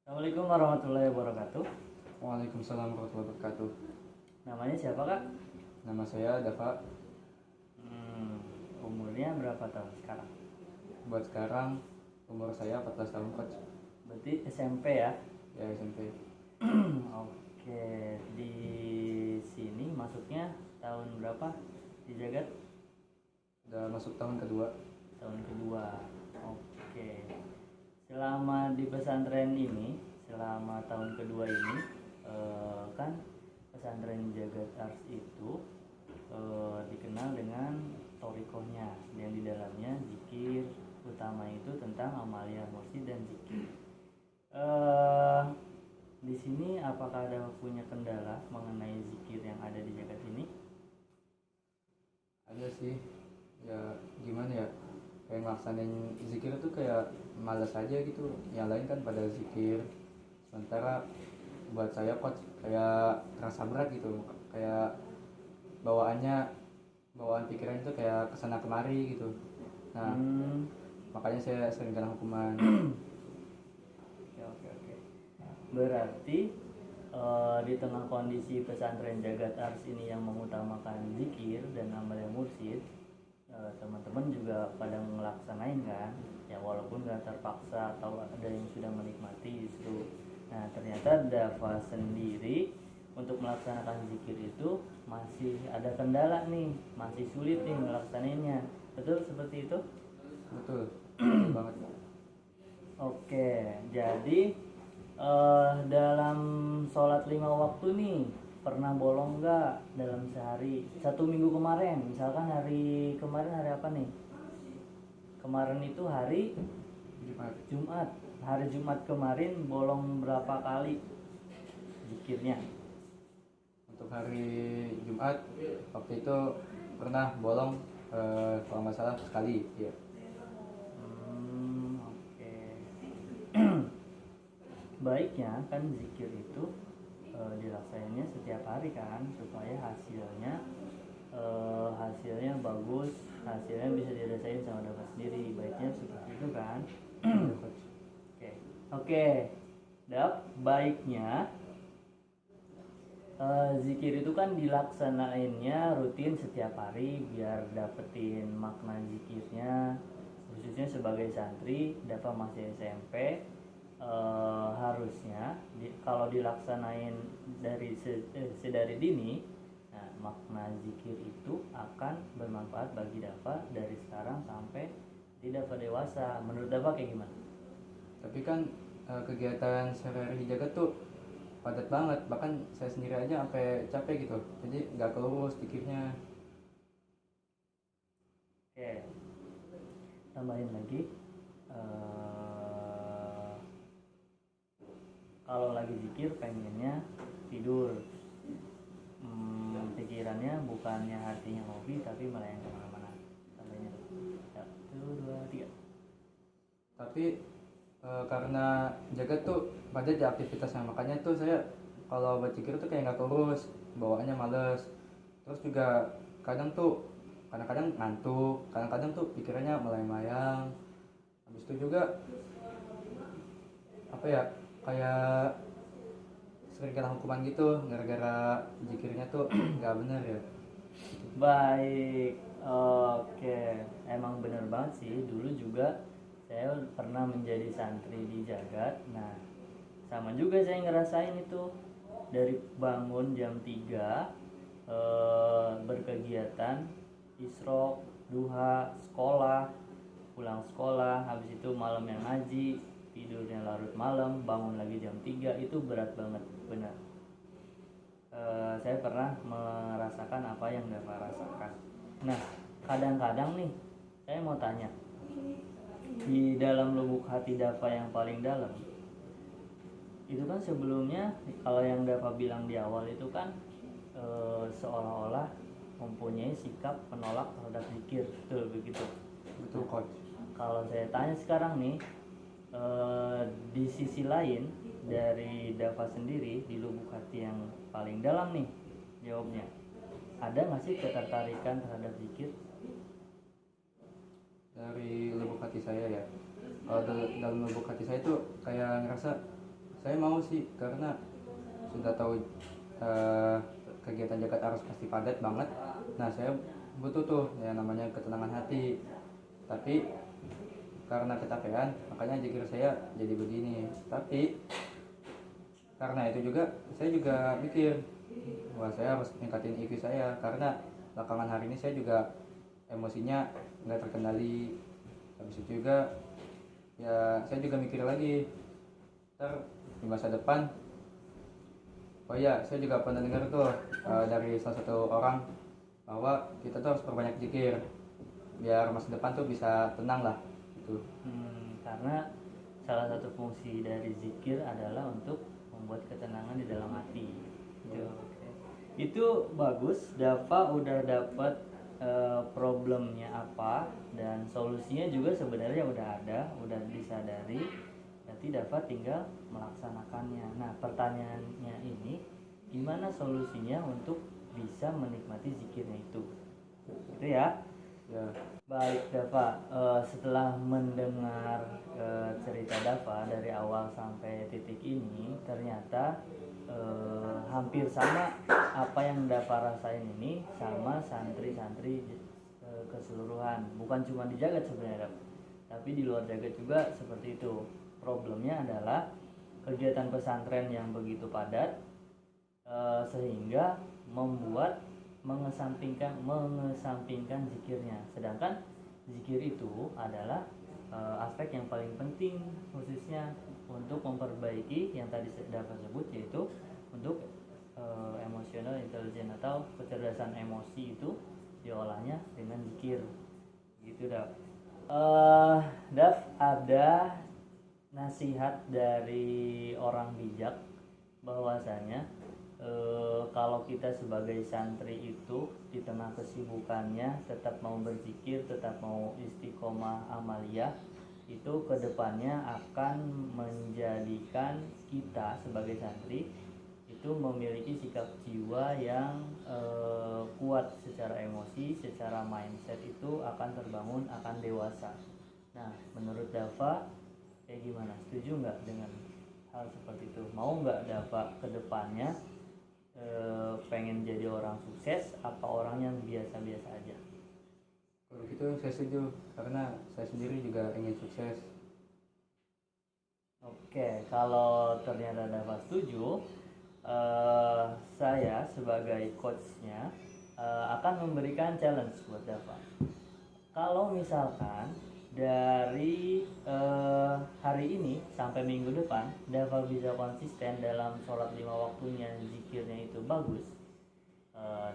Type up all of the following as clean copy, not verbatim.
Assalamualaikum warahmatullahi wabarakatuh. Waalaikumsalam warahmatullahi wabarakatuh. Namanya siapa kak? Nama saya Dava. Hmm, Umurnya berapa tahun sekarang? Buat sekarang umur saya 14 tahun, Coach. Berarti SMP ya? Ya, SMP. Oke, di sini masuknya tahun berapa di Jagat? Udah masuk tahun kedua. Tahun kedua. Oke. Selama di pesantren ini, selama tahun kedua ini, kan pesantren Jagat Ars itu dikenal dengan torikohnya yang di dalamnya zikir utama itu tentang amalia mursyid dan zikir. Di sini apakah ada punya kendala mengenai zikir yang ada di Jagat ini? Ada sih. Ya gimana ya? Kayak ngelaksanain zikir tuh kayak malas aja gitu. Yang lain kan pada zikir. Sementara buat saya, Coach, kayak terasa berat gitu. Kayak bawaan pikiran itu kayak kesana kemari gitu. Nah, makanya saya sering kena hukuman. Oke. Berarti di tengah kondisi pesantren Jagat Ars ini yang mengutamakan zikir dan amalia mursyid, teman-teman juga pada ngelaksanain kan, ya walaupun nggak terpaksa atau ada yang sudah menikmati justru. Nah ternyata Dava sendiri untuk melaksanakan zikir itu masih ada kendala nih, masih sulit nih melaksanainnya. Betul seperti itu? Betul. Betul banget. Oke, jadi dalam sholat 5 waktu nih pernah bolong nggak dalam sehari? 1 minggu kemarin, misalkan hari kemarin hari apa nih? Kemarin itu hari Jumat. Hari Jumat kemarin bolong berapa kali zikirnya? Untuk hari Jumat waktu itu pernah bolong, kalau nggak salah sekali ya. Oke. Baiknya kan zikir itu dilaksanainnya setiap hari kan supaya hasilnya bagus, hasilnya bisa dirasain sama Dava sendiri. Baiknya seperti itu kan. Oke, Dap, baiknya zikir itu kan dilaksanainnya rutin setiap hari biar dapetin makna zikirnya, khususnya sebagai santri Dava masih SMP. Harusnya kalau dilaksanain sedari dini, nah, makna zikir itu akan bermanfaat bagi Dava dari sekarang sampai tidak Dava dewasa. Menurut Dava kayak gimana? Tapi kan kegiatan sehari-hari jaga tuh padat banget, bahkan saya sendiri aja sampai capek gitu, jadi nggak kelurus pikirnya. Oke, tambahin lagi. Kalau lagi zikir pengennya tidur, pikirannya bukannya hatinya hobi tapi malah yang kemana-mana. Tambahinnya tuh. 1, 2, 3. Tapi karena jaga tuh padat ya aktivitasnya, makanya tuh saya kalau buat zikir tuh kayak nggak kelurus, bawaannya males. Terus juga kadang-kadang ngantuk, kadang-kadang tuh pikirannya melayang-layang. Habis itu juga apa ya, kayak sering kena hukuman gitu gara-gara zikirnya tuh nggak bener ya. Baik, oke, emang bener banget sih. Dulu juga saya pernah menjadi santri di Jagat. Nah, sama juga saya ngerasain itu dari bangun jam 3, berkegiatan, isrok, duha, sekolah, pulang sekolah, habis itu malam yang ngaji, tidurnya larut malam, bangun lagi jam 3, itu berat banget, benar. Saya pernah merasakan apa yang Dava rasakan. Nah, kadang-kadang nih, saya mau tanya, di dalam lubuk hati Dava yang paling dalam, itu kan sebelumnya kalau yang Dava bilang di awal itu kan seolah-olah mempunyai sikap penolak terhadap zikir, betul begitu? Betul, coach. Kalau saya tanya sekarang nih, di sisi lain dari Dava sendiri di lubuk hati yang paling dalam nih, jawabnya ada nggak sih ketertarikan terhadap zikir? Dari lubuk hati saya ya, kalau dalam lubuk hati saya tuh kayak ngerasa Saya mau sih karena sudah tahu eh, kegiatan jagat arus pasti padat banget. Nah, saya butuh tuh yang namanya ketenangan hati. Tapi karena kecapean, makanya jikir saya jadi begini. Tapi karena itu juga saya juga mikir wah saya harus ningkatin IQ saya karena belakangan hari ini saya juga emosinya nggak terkendali. Habis itu juga ya saya juga mikir lagi ntar di masa depan. Oh iya, saya juga pernah dengar tuh dari salah satu orang bahwa kita tuh harus perbanyak zikir biar masa depan tuh bisa tenang lah gitu. Karena salah satu fungsi dari zikir adalah untuk membuat ketenangan di dalam hati. Gitu. Oke. Itu bagus. Dava udah dapat problemnya apa dan solusinya juga sebenarnya udah ada, udah disadari. Berarti Dava tinggal melaksanakannya. Nah, pertanyaannya ini, gimana solusinya untuk bisa menikmati zikirnya itu? Itu ya. Ya, Baik Dava, setelah mendengar cerita Dava dari awal sampai titik ini, ternyata hampir sama apa yang Dava rasain ini sama santri-santri keseluruhan. Bukan cuma di Jagat sebenarnya, tapi di luar Jagat juga seperti itu. Problemnya adalah kegiatan pesantren yang begitu padat sehingga membuat mengesampingkan zikirnya, sedangkan zikir itu adalah aspek yang paling penting khususnya untuk memperbaiki yang tadi dapat sebut, yaitu untuk emotional intelligence atau kecerdasan emosi itu diolahnya dengan zikir gitu. Dav, ada nasihat dari orang bijak bahwasanya kalau kita sebagai santri itu di tengah kesibukannya tetap mau berzikir, tetap mau istiqomah amaliyah, itu kedepannya akan menjadikan kita sebagai santri itu memiliki sikap jiwa yang kuat secara emosi, secara mindset itu akan terbangun, akan dewasa. Nah, menurut Dava kayak gimana? Setuju nggak dengan hal seperti itu? Mau nggak Dava kedepannya pengen jadi orang sukses apa orang yang biasa-biasa aja? kalau gitu saya setuju karena saya sendiri juga ingin sukses. Oke, kalau ternyata Dava setuju, saya sebagai coachnya akan memberikan challenge buat Dava. Kalau misalkan dari hari ini sampai minggu depan Dava bisa konsisten dalam sholat 5 waktunya, zikirnya itu bagus,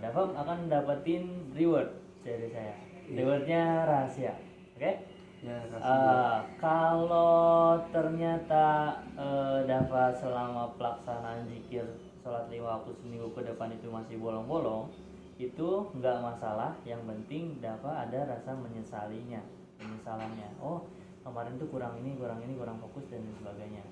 Dava akan dapetin reward dari saya. Rewardnya rahasia, oke? Ya, kasih. Kalau ternyata Dava selama pelaksanaan zikir sholat 5 waktu seminggu ke depan itu masih bolong-bolong, itu nggak masalah. Yang penting Dava ada rasa penyesalannya. Oh, kemarin tuh kurang ini, kurang fokus dan sebagainya.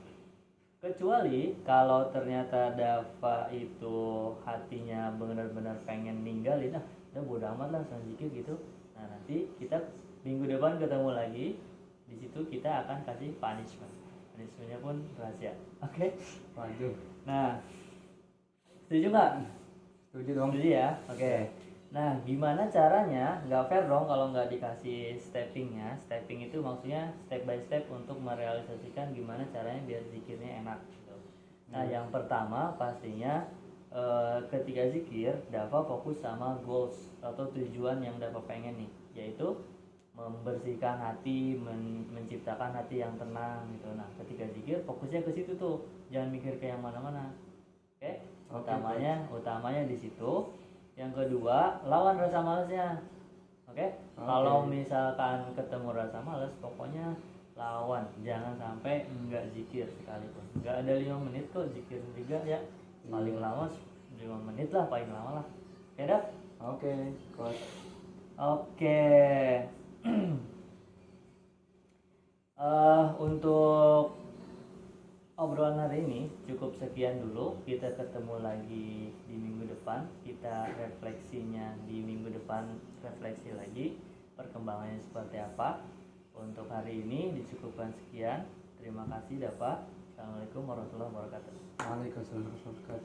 Kecuali kalau ternyata Dava itu hatinya benar-benar pengen ninggalin, udah bodo amat lah sama zikir gitu. Nah, nanti kita minggu depan ketemu lagi. Di situ kita akan kasih punishmentnya pun rahasia. Oke? Waduh, Nah, setuju nggak? setuju dong. Setuju ya? Oke. Nah, gimana caranya? Nggak fair dong kalau nggak dikasih steppingnya. Stepping itu maksudnya step by step untuk merealisasikan gimana caranya biar zikirnya enak gitu. Nah, yang pertama pastinya ketika zikir, Dava fokus sama goals atau tujuan yang Dava pengen nih, yaitu membersihkan hati, menciptakan hati yang tenang gitu. Nah, ketika zikir fokusnya ke situ tuh, jangan mikir ke yang mana-mana. Oke? Utamanya di situ. Yang kedua, lawan rasa malasnya. Oke? Kalau misalkan ketemu rasa malas, pokoknya lawan, jangan sampai enggak zikir sekalipun. Enggak ada 5 menit kok zikir juga ya. Paling lama 5 menit lah, paling lama lah. Oke, dah? Oke, coach. Oke. Untuk obrolan hari ini cukup sekian dulu. Kita ketemu lagi di minggu depan. Kita refleksinya di minggu depan, refleksi lagi perkembangannya seperti apa. Untuk hari ini dicukupkan sekian. Terima kasih Dava. Assalamualaikum warahmatullahi wabarakatuh. Waalaikumsalam warahmatullahi wabarakatuh.